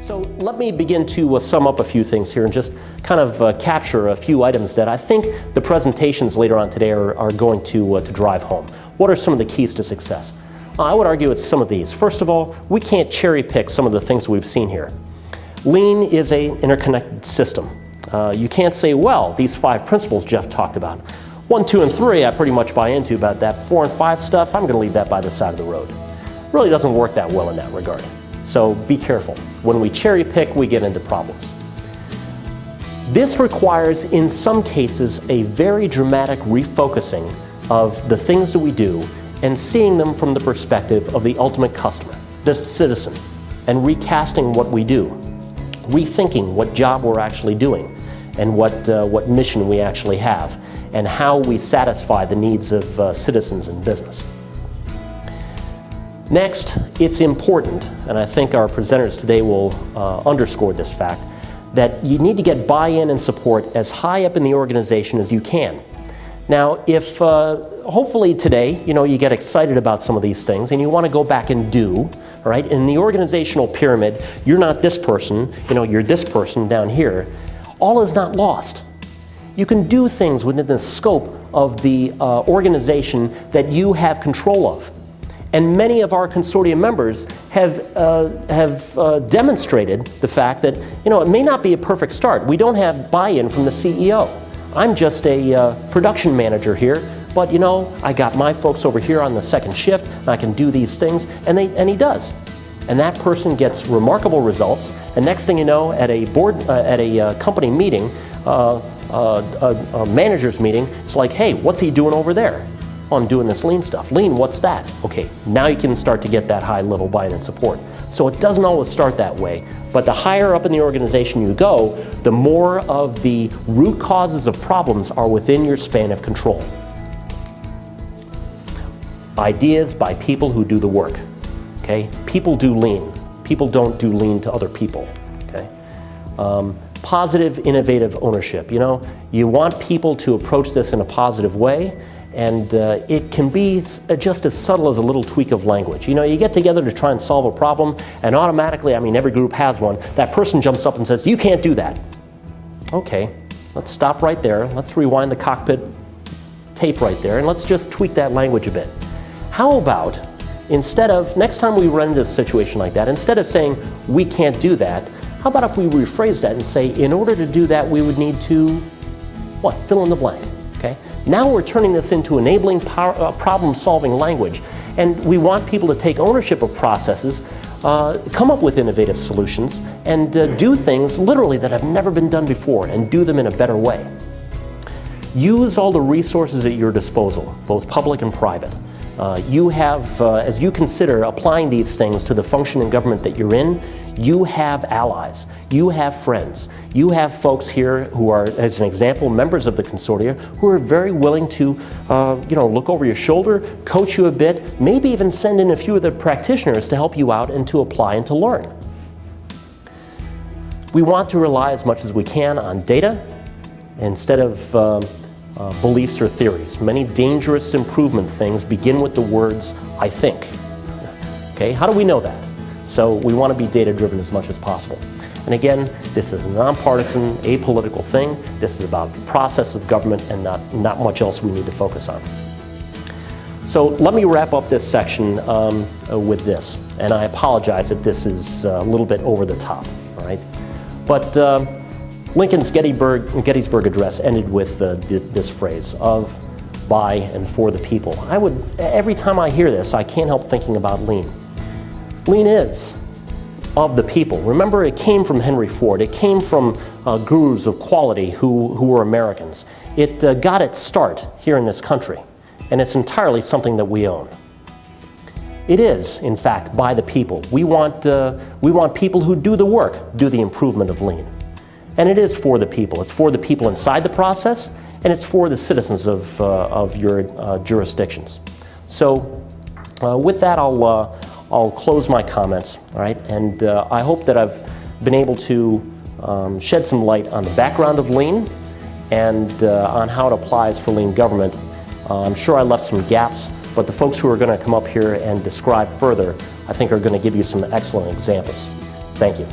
So let me begin to sum up a few things here and just kind of capture a few items that I think the presentations later on today are going to drive home. What are some of the keys to success? I would argue it's some of these. First of all, we can't cherry pick some of the things we've seen here. Lean is an interconnected system. You can't say, well, these 5 principles Jeff talked about. 1, 2, and 3 I pretty much buy into, about that 4 and 5 stuff, I'm going to leave that by the side of the road. It really doesn't work that well in that regard. So be careful. When we cherry pick, we get into problems. This requires, in some cases, a very dramatic refocusing of the things that we do and seeing them from the perspective of the ultimate customer, the citizen, and recasting what we do, rethinking what job we're actually doing and what mission we actually have, and how we satisfy the needs of citizens and business. Next, it's important, and I think our presenters today will underscore this fact, that you need to get buy-in and support as high up in the organization as you can. Now, if hopefully today, you get excited about some of these things and you want to go back and do, right? In the organizational pyramid, you're not this person, you're this person down here. All is not lost. You can do things within the scope of the organization that you have control of. And many of our consortium members have demonstrated the fact that, it may not be a perfect start. We don't have buy-in from the CEO. I'm just a production manager here, but I got my folks over here on the second shift, and I can do these things, and he does. And that person gets remarkable results, and next thing you know, at a company meeting, a manager's meeting, it's like, hey, what's he doing over there? Oh, I'm doing this lean stuff. Lean, what's that? Okay, now you can start to get that high level buy-in and support. So it doesn't always start that way, but the higher up in the organization you go, the more of the root causes of problems are within your span of control. Ideas by people who do the work, okay? People do lean. People don't do lean to other people, okay? Positive, innovative ownership. You want people to approach this in a positive way, and it can be just as subtle as a little tweak of language. You get together to try and solve a problem, and automatically, every group has one, that person jumps up and says, you can't do that. Okay, let's stop right there. Let's rewind the cockpit tape right there, and let's just tweak that language a bit. How about, instead of, next time we run into a situation like that, instead of saying, we can't do that, how about if we rephrase that and say, in order to do that, we would need to, what, fill in the blank, okay? Now we're turning this into enabling problem-solving language, and we want people to take ownership of processes, come up with innovative solutions, and do things literally that have never been done before, and do them in a better way. Use all the resources at your disposal, both public and private. You have, as you consider applying these things to the function in government that you're in, you have allies, you have friends, you have folks here who are, as an example, members of the consortia who are very willing to, look over your shoulder, coach you a bit, maybe even send in a few of the practitioners to help you out and to apply and to learn. We want to rely as much as we can on data instead of beliefs or theories. Many dangerous improvement things begin with the words, I think. Okay, how do we know that? So we want to be data-driven as much as possible. And again, this is a nonpartisan, apolitical thing. This is about the process of government and not much else we need to focus on. So let me wrap up this section with this. And I apologize if this is a little bit over the top, all right? But Lincoln's Gettysburg Address ended with this phrase, of, by, and for the people. Every time I hear this, I can't help thinking about lean. Lean is of the people. Remember, it came from Henry Ford. It came from gurus of quality who were Americans. It got its start here in this country, and it's entirely something that we own. It is, in fact, by the people. We want people who do the work, do the improvement of lean. And it is for the people. It's for the people inside the process, and it's for the citizens of your jurisdictions. So with that, I'll close my comments, all right? And I hope that I've been able to shed some light on the background of lean and on how it applies for lean government. I'm sure I left some gaps, but the folks who are going to come up here and describe further, I think are going to give you some excellent examples. Thank you.